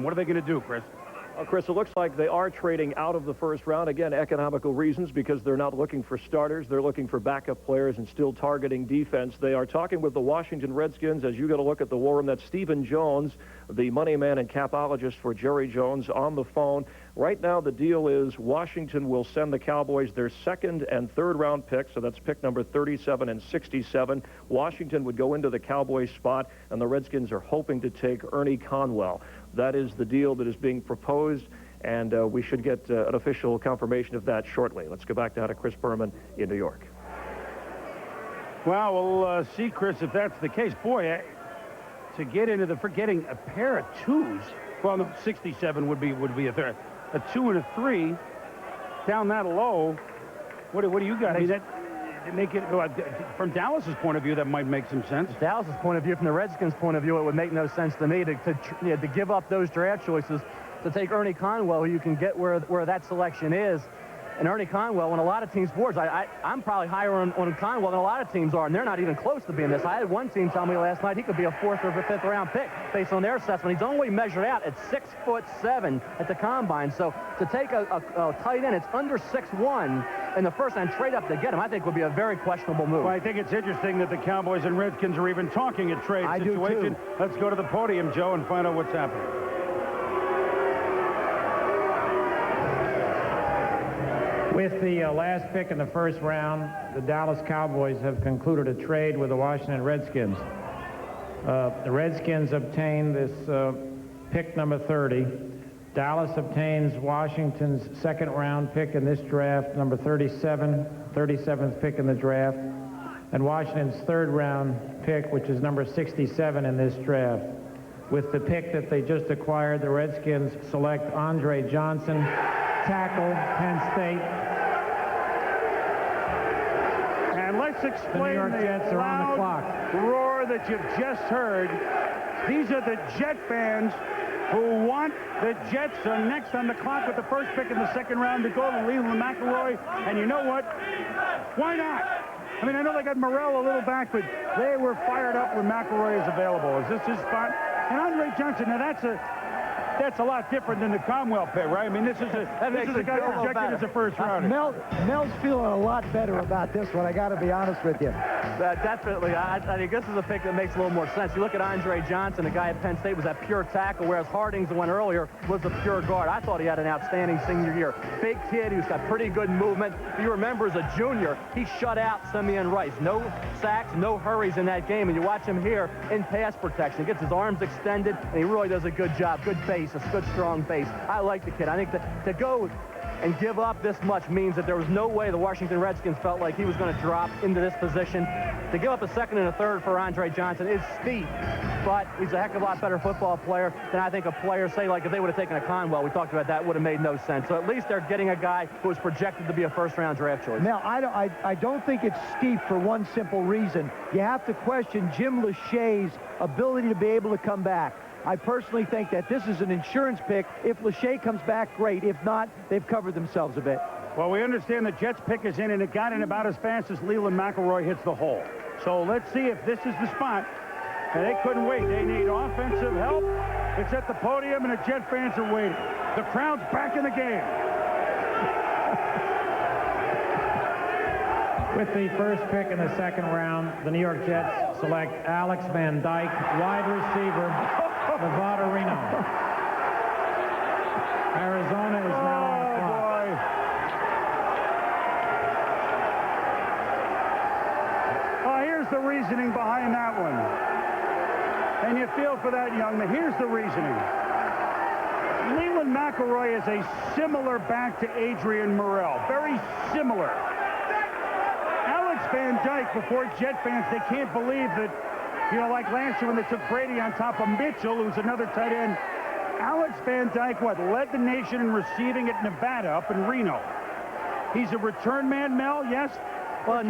What are they going to do, Chris? Chris, it looks like they are trading out of the first round. Again, economical reasons, because they're not looking for starters. They're looking for backup players and still targeting defense. They are talking with the Washington Redskins. As you got to look at the war room, that's Stephen Jones, the money man and capologist for Jerry Jones, on the phone. Right now, the deal is Washington will send the Cowboys their second and third round picks, so that's pick number 37 and 67. Washington would go into the Cowboys spot, and the Redskins are hoping to take Ernie Conwell. That is the deal that is being proposed, and we should get an official confirmation of that shortly. Let's go back down to Chris Berman in New York. Well, we'll see, Chris, if that's the case. Boy, to get into the forgetting a pair of twos. Well, no, 67 would be a third. A 2 and a 3 down that low. What do you got? I mean, that make it from Dallas's point of view, that might make some sense. Dallas's point of view, from the Redskins' point of view, it would make no sense to me to give up those draft choices to take Ernie Conwell, who you can get where that selection is. And Ernie Conwell, on a lot of teams' boards, I'm probably higher on Conwell than a lot of teams are, and they're not even close to being this. I had one team tell me last night he could be a 4th or 5th round pick based on their assessment. He's only measured out at 6'7" at the combine. So to take a tight end, it's under 6'1" in the first and trade up to get him, I think would be a very questionable move. Well, I think it's interesting that the Cowboys and Redskins are even talking a trade situation. Do too. Let's go to the podium, Joe, and find out what's happening. With the last pick in the first round, the Dallas Cowboys have concluded a trade with the Washington Redskins. The Redskins obtain this pick number 30. Dallas obtains Washington's second round pick in this draft, number 37, 37th pick in the draft, and Washington's third round pick, which is number 67 in this draft. With the pick that they just acquired, the Redskins select Andre Johnson, tackle, Penn State. And let's explain the New York Jets are on the clock. Roar that you've just heard. These are the Jet fans who want the Jets next on the clock with the first pick in the second round to go to Leland McElroy. And you know what? Why not? I mean, I know they got Morrell a little back, but they were fired up when McElroy is available. Is this his spot? And Andre Johnson, now that's a lot different than the Conwell pick, right? I mean, this is a guy projected as a first rounder. Mel's feeling a lot better about this one, I got to be honest with you. Definitely. I think this is a pick that makes a little more sense. You look at Andre Johnson, the guy at Penn State was that pure tackle, whereas Harding's, the one earlier, was a pure guard. I thought he had an outstanding senior year. Big kid who's got pretty good movement. If you remember, as a junior, he shut out Simeon Rice. No sacks, no hurries in that game, and you watch him here in pass protection. He gets his arms extended, and he really does a good job. Good base, a good strong base. I like the kid. I think to go and give up this much means that there was no way the Washington Redskins felt like he was going to drop into this position. To give up a second and a third for Andre Johnson is steep, but he's a heck of a lot better football player than I think a player, say, like if they would have taken a Conwell, we talked about that, would have made no sense. So at least they're getting a guy who was projected to be a first-round draft choice. Now, I don't think it's steep for one simple reason. You have to question Jim Lachey's ability to be able to come back. I personally think that this is an insurance pick. If Lachey comes back, great. If not, they've covered themselves a bit. Well, we understand the Jets pick is in, and it got in about as fast as Leland McElroy hits the hole. So let's see if this is the spot. And they couldn't wait. They need offensive help. It's at the podium, and the Jet fans are waiting. The crowd's back in the game. With the first pick in the second round, the New York Jets select Alex Van Dyke, wide receiver, Nevada, Reno. Arizona is now on the clock. Boy. Oh, here's the reasoning behind that one. And you feel for that young man. Here's the reasoning. Leland McElroy is a similar back to Adrian Morrell. Very similar. Alex Van Dyke, before Jet fans, they can't believe that, you know, like last year when they took Brady on top of Mitchell, who's another tight end. Alex Van Dyke, led the nation in receiving at Nevada up in Reno. He's a return man, Mel, yes? Well,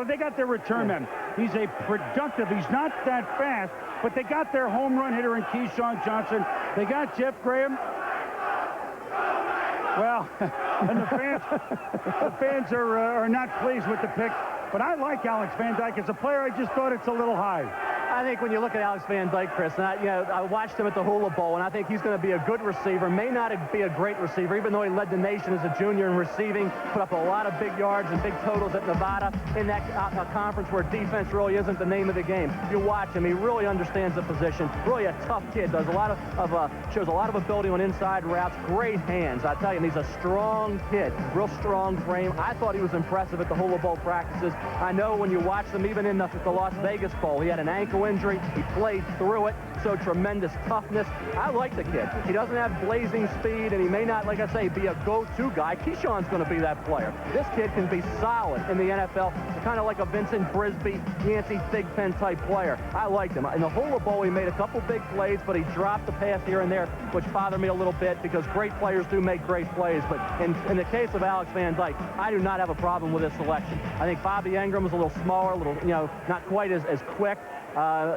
they got their return man. He's a productive, he's not that fast, but they got their home run hitter in Keyshawn Johnson. They got Jeff Graham. Well, and the fans are not pleased with the pick. But I like Alex Van Dyke as a player. I just thought it's a little high. I think when you look at Alex Van Dyke, Chris, and I watched him at the Hula Bowl, and I think he's going to be a good receiver. May not be a great receiver, even though he led the nation as a junior in receiving, put up a lot of big yards and big totals at Nevada in that conference where defense really isn't the name of the game. You watch him, he really understands the position. Really a tough kid, does a lot shows a lot of ability on inside routes, great hands. I tell you, and he's a strong kid, real strong frame. I thought he was impressive at the Hula Bowl practices. I know when you watch them, even in the Las Vegas Bowl, he had an ankle injury. He played through it, so tremendous toughness. I like the kid. He doesn't have blazing speed, and he may not, like I say, be a go-to guy. Keyshawn's going to be that player. This kid can be solid in the NFL, kind of like a Vincent Brisby, Yancey Thigpen type player. I liked him. In the Hula Bowl, he made a couple big plays, but he dropped the pass here and there, which bothered me a little bit because great players do make great plays. But in the case of Alex Van Dyke, I do not have a problem with his selection. I think Bobby Ingram is a little smaller, a little, not quite as quick.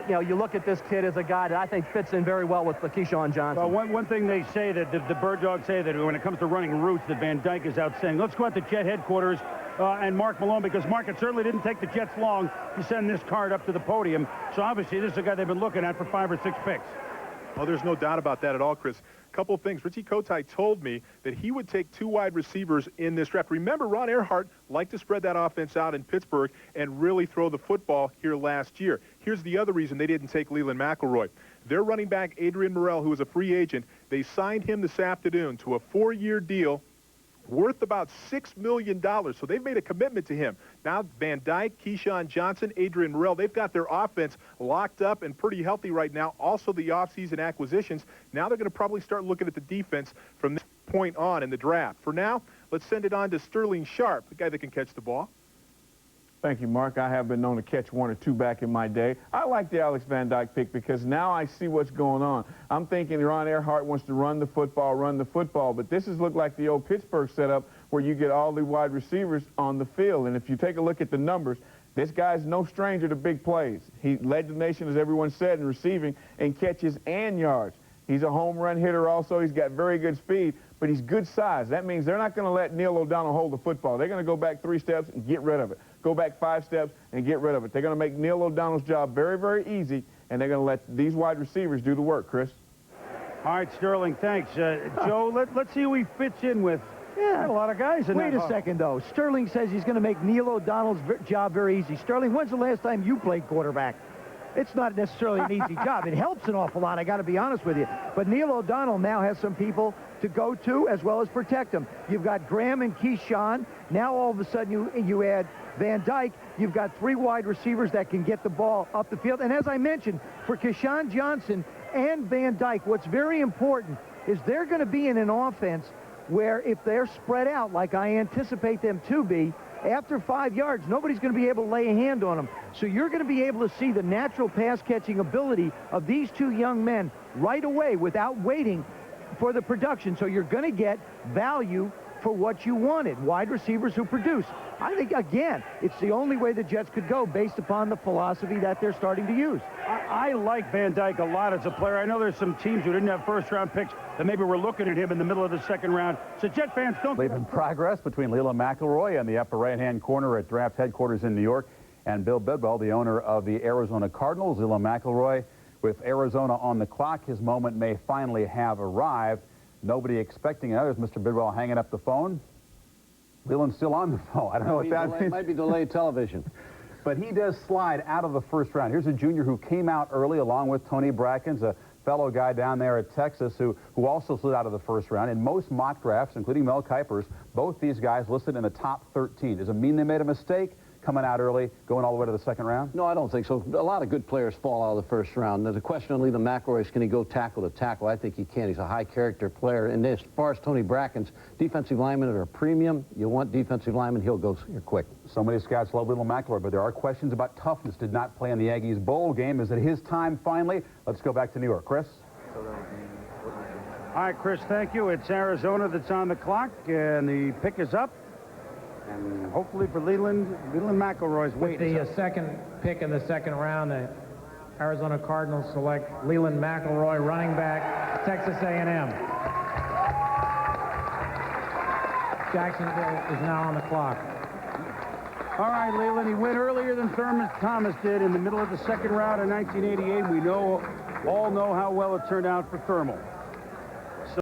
You look at this kid as a guy that I think fits in very well with Keyshawn Johnson. Well, one thing they say that the Bird Dogs say that when it comes to running routes, that Van Dyke is outstanding. Let's go out to Jet headquarters and Mark Malone, because Mark, it certainly didn't take the Jets long to send this card up to the podium. So obviously this is a guy they've been looking at for 5 or 6 picks. Oh, there's no doubt about that at all, Chris. Couple of things. Richie Kotite told me that he would take 2 wide receivers in this draft. Remember, Ron Earhart liked to spread that offense out in Pittsburgh and really throw the football here last year. Here's the other reason they didn't take Leland McElroy. Their running back, Adrian Morrell, who was a free agent, they signed him this afternoon to a 4-year deal worth about $6 million. So they've made a commitment to him. Now Van Dyke, Keyshawn Johnson, Adrian Morrell, they've got their offense locked up and pretty healthy right now. Also the offseason acquisitions. Now they're going to probably start looking at the defense from this point on in the draft. For now, let's send it on to Sterling Sharp, the guy that can catch the ball. Thank you, Mark. I have been known to catch 1 or 2 back in my day. I like the Alex Van Dyke pick because now I see what's going on. I'm thinking Ron Earhart wants to run the football, but this has looked like the old Pittsburgh setup where you get all the wide receivers on the field. And if you take a look at the numbers, this guy's no stranger to big plays. He led the nation, as everyone said, in receiving and catches and yards. He's a home run hitter also. He's got very good speed, but he's good size. That means they're not going to let Neil O'Donnell hold the football. They're going to go back 3 steps and get rid of it. Go back 5 steps and get rid of it. They're going to make Neil O'Donnell's job very, very easy, and they're going to let these wide receivers do the work, Chris. All right, Sterling, thanks. Joe, let's see who he fits in with. Yeah, a lot of guys in Wait a second, though. Sterling says he's going to make Neil O'Donnell's job very easy. Sterling, when's the last time you played quarterback? It's not necessarily an easy job. It helps an awful lot, I got to be honest with you. But Neil O'Donnell now has some people to go to as well as protect him. You've got Graham and Keyshawn. Now all of a sudden you add Van Dyke. You've got 3 wide receivers that can get the ball up the field. And as I mentioned, for Keyshawn Johnson and Van Dyke, what's very important is they're going to be in an offense where if they're spread out like I anticipate them to be, after 5 yards, nobody's going to be able to lay a hand on them. So you're going to be able to see the natural pass-catching ability of these 2 young men right away without waiting for the production. So you're going to get value for what you wanted, wide receivers who produce. I think, again, it's the only way the Jets could go based upon the philosophy that they're starting to use. I like Van Dyke a lot as a player. I know there's some teams who didn't have first-round picks that maybe were looking at him in the middle of the 2nd round. So Jet fans don't... Leaving progress between Leland McElroy and the upper right-hand corner at draft headquarters in New York and Bill Bidwell, the owner of the Arizona Cardinals. Leland McElroy, with Arizona on the clock, his moment may finally have arrived. Nobody expecting others. Mr. Bidwell hanging up the phone. Leland's still on the phone. I don't know what that means. Might be delayed television. But he does slide out of the 1st round. Here's a junior who came out early along with Tony Brackens, a fellow guy down there at Texas who also slid out of the 1st round. In most mock drafts, including Mel Kiper's, both these guys listed in the top 13. Does it mean they made a mistake coming out early, going all the way to the 2nd round? No, I don't think so. A lot of good players fall out of the 1st round. Now, the question on Leland McElroy is, can he go tackle to tackle? I think he can. He's a high-character player. And as far as Tony Brackens, defensive linemen are a premium. You want defensive linemen, he'll go here quick. So many scouts love Leland McElroy, but there are questions about toughness. Did not play in the Aggies bowl game. Is it his time finally? Let's go back to New York. Chris? All right, Chris, thank you. It's Arizona that's on the clock, and the pick is up. And hopefully for Leland McElroy's With the 2nd pick in the 2nd round, the Arizona Cardinals select Leland McElroy, running back, Texas A&M. Jacksonville is now on the clock. All right, Leland, he went earlier than Thurman Thomas did in the middle of the second round in 1988. We all know how well it turned out for Thermal.